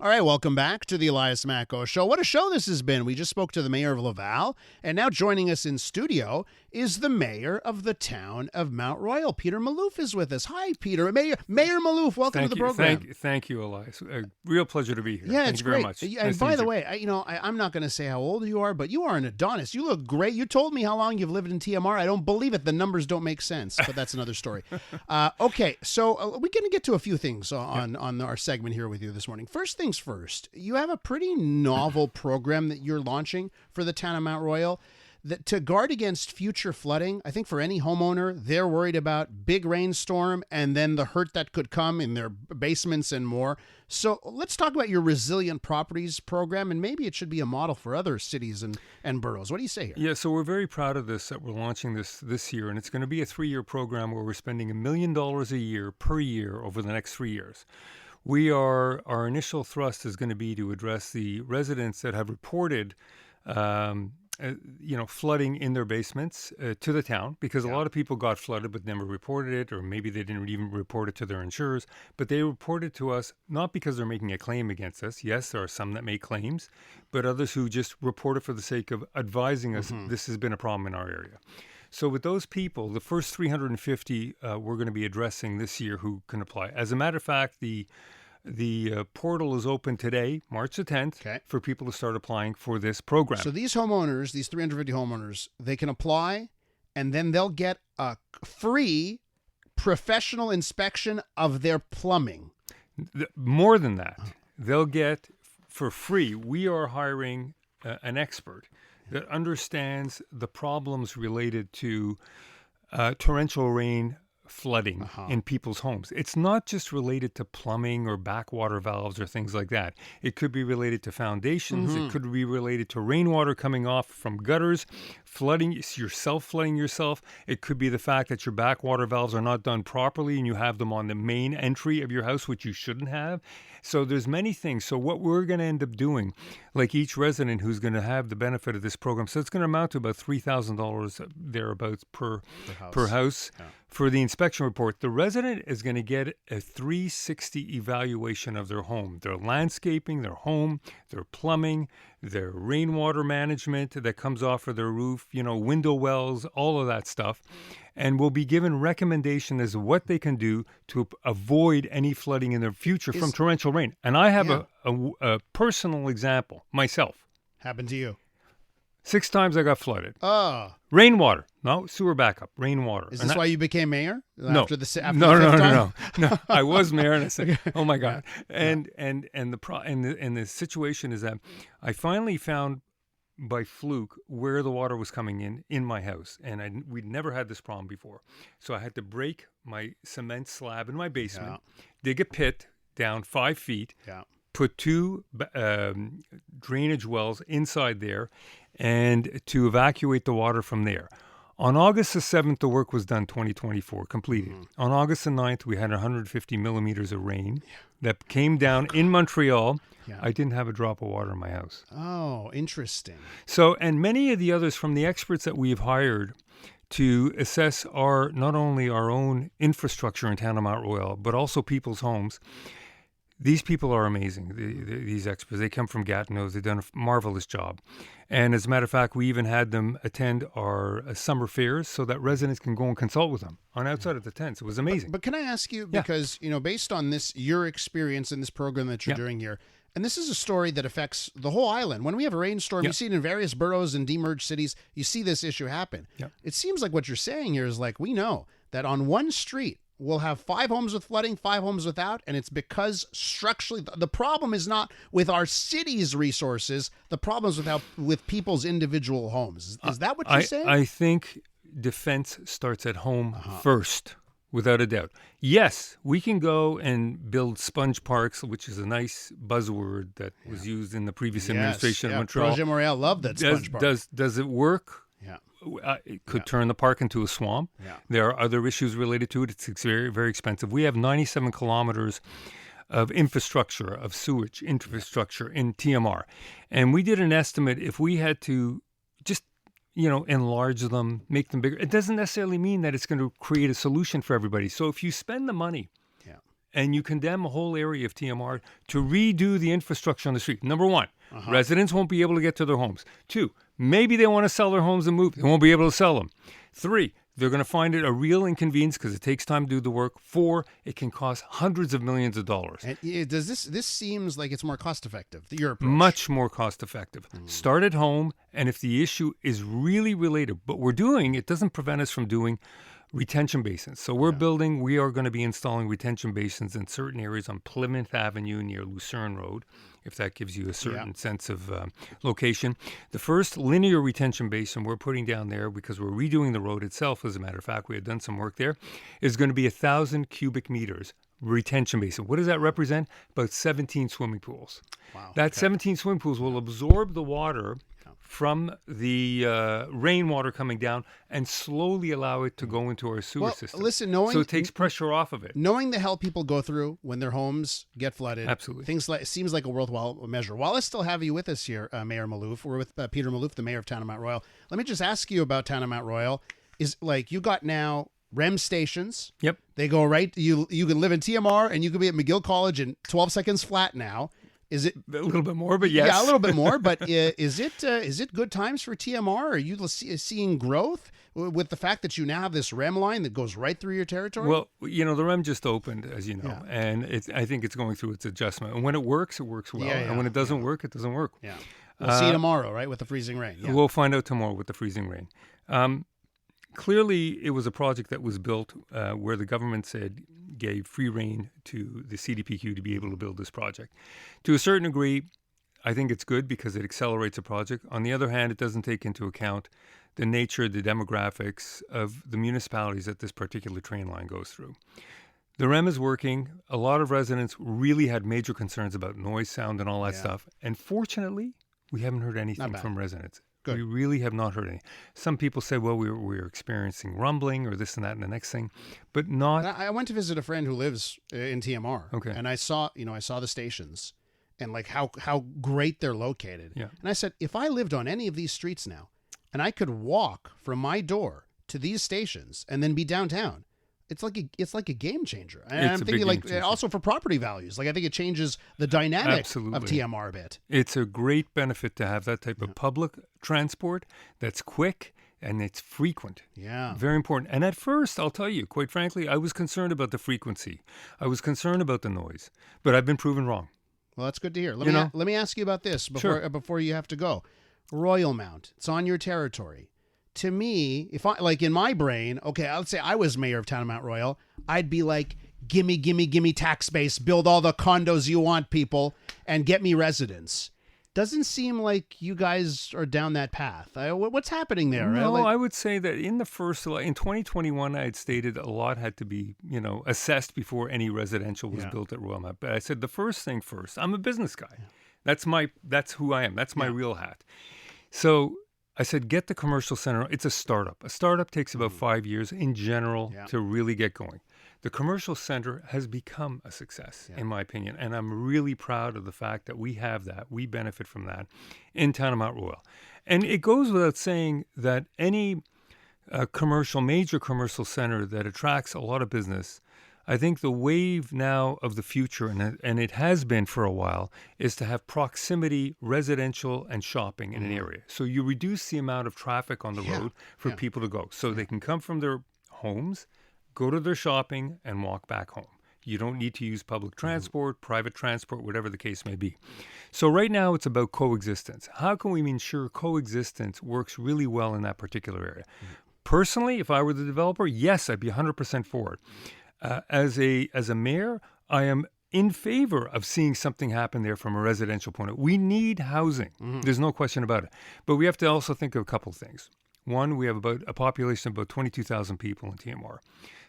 All right, welcome back to the Elias Macko Show. What a show this has been. We just spoke to the mayor of Laval, and now joining us in studio is the mayor of the town of Mount Royal. Peter Malouf is with us. Hi, Peter. Mayor Malouf, welcome to the program. Thank you, Elias. A real pleasure to be here. Yeah, Thank it's you great. very much. And by the way, I'm not going to say how old you are, but you are an Adonis. You look great. You told me how long you've lived in TMR. I don't believe it. The numbers don't make sense, but that's another story. Okay, so we're going to get to a few things on our segment here with you this morning. First things first, you have a pretty novel program that you're launching for the town of Mount Royal that to guard against future flooding. I think for any homeowner, they're worried about big rainstorm and then the hurt that could come in their basements and more. So let's talk about your Resilient Properties program, and maybe it should be a model for other cities and boroughs. What do you say here? Yeah, so we're very proud of this, that we're launching this year, and it's going to be a 3-year program where we're spending $1 million a year per year over the next 3 years. Our initial thrust is going to be to address the residents that have reported flooding in their basements to the town, because a lot of people got flooded but never reported it, or maybe they didn't even report it to their insurers, but they reported to us not because they're making a claim against us. Yes, there are some that make claims, but others who just report it for the sake of advising us this has been a problem in our area. So with those people, the first 350 we're going to be addressing this year who can apply. As a matter of fact, the portal is open today, March the 10th, for people to start applying for this program. So these homeowners, these 350 homeowners, they can apply, and then they'll get a free professional inspection of their plumbing. More than that, they'll get for free. We are hiring an expert that understands the problems related to torrential rain flooding in people's homes. It's not just related to plumbing or backwater valves or things like that. It could be related to foundations. It could be related to rainwater coming off from gutters, flooding yourself. It could be the fact that your backwater valves are not done properly and you have them on the main entry of your house, which you shouldn't have. So there's many things. So what we're going to end up doing, like each resident who's going to have the benefit of this program, so it's going to amount to about $3,000 thereabouts per house. For the inspection report, the resident is going to get a 360 evaluation of their home, their landscaping, their home, their plumbing, their rainwater management that comes off of their roof, window wells, all of that stuff. And will be given recommendation as to what they can do to avoid any flooding in the future from torrential rain. And I have a personal example myself. Happened to you? 6 times I got flooded. Oh. Rainwater. No, sewer backup. Rainwater. Is this why you became mayor? No. After the fifth No. time? I was mayor, and I said, "Oh my God!" And the situation is that I finally found by fluke where the water was coming in my house, and we'd never had this problem before. So I had to break my cement slab in my basement, dig a pit down 5 feet, put 2 drainage wells inside there, and to evacuate the water from there. On August the 7th, the work was done, 2024, completed. On August the 9th, we had 150 millimeters of rain that came down in Montreal. I didn't have a drop of water in my house. Oh, interesting. So, and many of the others from the experts that we've hired to assess not only our own infrastructure in town of Mount Royal, but also people's homes. These people are amazing, these experts. They come from Gatineau. They've done a marvelous job. And as a matter of fact, we even had them attend our summer fairs so that residents can go and consult with them on outside of the tents. It was amazing. But can I ask you, because, based on your experience in this program that you're doing here, and this is a story that affects the whole island. When we have a rainstorm, you see it in various boroughs and demerged cities, you see this issue happen. It seems like what you're saying here is like, we know that on one street, we'll have 5 homes with flooding, 5 homes without, and it's because structurally the problem is not with our city's resources. The problem is with people's individual homes. Is that what you're saying? I think defense starts at home first, without a doubt. Yes, we can go and build sponge parks, which is a nice buzzword that was used in the previous administration of Montreal. Projet Montreal loved that sponge park. Does it work? Yeah. It could turn the park into a swamp. There are other issues related to it. It's very, very expensive. We have 97 kilometers of infrastructure, of sewage infrastructure in TMR. And we did an estimate if we had to just, enlarge them, make them bigger. It doesn't necessarily mean that it's going to create a solution for everybody. So if you spend the money and you condemn a whole area of TMR to redo the infrastructure on the street. Number one, residents won't be able to get to their homes. Two, maybe they want to sell their homes and move. They won't be able to sell them. Three, they're going to find it a real inconvenience because it takes time to do the work. Four, it can cost hundreds of millions of dollars. And does this seems like it's more cost effective? Your approach. Much more cost effective. Start at home, and if the issue is really related, but we're doing, it doesn't prevent us from doing retention basins. So we are going to be installing retention basins in certain areas on Plymouth Avenue near Lucerne Road, if that gives you a certain sense of location. The first linear retention basin we're putting down there, because we're redoing the road itself, as a matter of fact, we had done some work there, is going to be 1,000 cubic meters retention basin. What does that represent? About 17 swimming pools. Wow. That 17 swimming pools will absorb the water from the rainwater coming down and slowly allow it to go into our sewer system. Listen, so it takes pressure off of it. Knowing the hell people go through when their homes get flooded, absolutely, things like seems like a worthwhile measure. While I still have you with us here, Mayor Malouf, we're with Peter Malouf, the mayor of Town of Mount Royal. Let me just ask you about Town of Mount Royal. Is like you got now REM stations. Yep, they go right. You can live in TMR and you can be at McGill College in 12 seconds flat now. Is it a little bit more? But yes, yeah, a little bit more. But is it good times for TMR? Are you seeing growth with the fact that you now have this REM line that goes right through your territory? Well, the REM just opened, as you know, and I think it's going through its adjustment. And when it works well. And when it doesn't work, it doesn't work. Yeah, we'll see tomorrow, right, with the freezing rain. Yeah. We'll find out tomorrow with the freezing rain. Clearly, it was a project that was built where the government gave free rein to the CDPQ to be able to build this project. To a certain degree, I think it's good because it accelerates a project. On the other hand, it doesn't take into account the nature, the demographics of the municipalities that this particular train line goes through. The REM is working. A lot of residents really had major concerns about noise, sound, and all that stuff. And fortunately, we haven't heard anything from residents. Good. We really have not heard any. Some people say, well, we're experiencing rumbling or this and that and the next thing, but not. I went to visit a friend who lives in TMR. Okay. And I saw the stations and like how great they're located. Yeah. And I said, if I lived on any of these streets now and I could walk from my door to these stations and then be downtown, it's like a game changer. And I'm thinking like also for property values. Like I think it changes the dynamic of TMR a bit. It's a great benefit to have that type of public transport that's quick and it's frequent. Yeah. Very important. And at first, I'll tell you, quite frankly, I was concerned about the frequency. I was concerned about the noise, but I've been proven wrong. Well, that's good to hear. Let me ask you about this before you have to go. Royal Mount. It's on your territory. To me, if I like in my brain, okay, let's say I was mayor of Town of Mount Royal, I'd be like, gimme tax base, build all the condos you want, people, and get me residents. Doesn't seem like you guys are down that path. What's happening there? No, I would say that in 2021, I had stated a lot had to be, assessed before any residential was built at Royal Mount. But I said the first thing first. I'm a business guy. Yeah. That's who I am. That's my real hat. So I said, get the commercial center. It's a startup. A startup takes about 5 years in general to really get going. The commercial center has become a success, in my opinion, and I'm really proud of the fact that we have that. We benefit from that in Town of Mount Royal. And it goes without saying that any major commercial center that attracts a lot of business, I think the wave now of the future, and it has been for a while, is to have proximity, residential, and shopping in an area. So you reduce the amount of traffic on the road for people to go. So they can come from their homes, go to their shopping, and walk back home. You don't need to use public transport, private transport, whatever the case may be. So right now it's about coexistence. How can we ensure coexistence works really well in that particular area? Personally, if I were the developer, yes, I'd be 100% for it. As a mayor, I am in favor of seeing something happen there from a residential point of view. We need housing. There's no question about it. But we have to also think of a couple of things. One, we have about a population of about 22,000 people in TMR.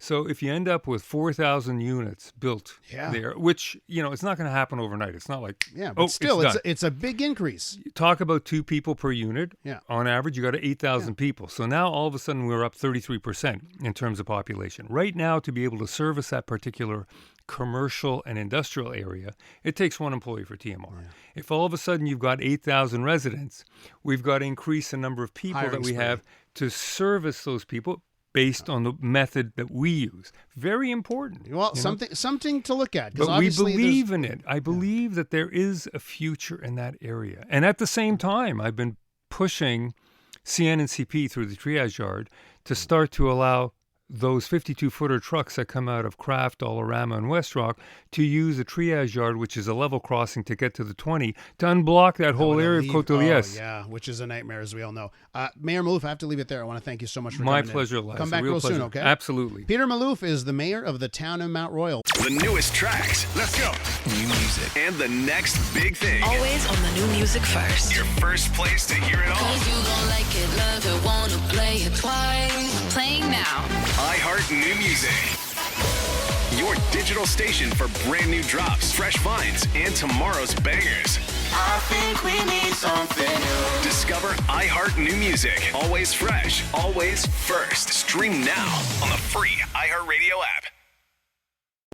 So if you end up with 4,000 units built there, which, it's not going to happen overnight. It's not like, but still, it's a big increase. Talk about 2 people per unit. Yeah. On average, you got 8,000 people. So now all of a sudden we're up 33% in terms of population. Right now, to be able to service that particular commercial and industrial area, it takes 1 employee for TMR. Yeah. If all of a sudden you've got 8,000 residents, we've got to increase the number of people that we have to service those people. based on the method that we use. Very important. Well, something to look at. But we believe in it. I believe that there is a future in that area. And at the same time, I've been pushing CN and CP through the triage yard to start to allow those 52-footer trucks that come out of Kraft, Dollarama, and West Rock to use a triage yard, which is a level crossing to get to the 20, to unblock that whole area of Côte de Liesse. Oh, yeah, which is a nightmare, as we all know. Mayor Malouf, I have to leave it there. I want to thank you so much for My coming pleasure, in. Les. Come back real soon, okay? Absolutely. Peter Malouf is the mayor of the town of Mount Royal. The newest tracks. Let's go. New music. And the next big thing. Always on the new music first. Your first place to hear it all. 'Cause you gon' like it, love it, wanna play it twice. Playing now. iHeart New Music. Your digital station for brand new drops, fresh finds, and tomorrow's bangers. I think we need something new. Discover iHeart New Music. Always fresh, always first. Stream now on the free iHeartRadio app.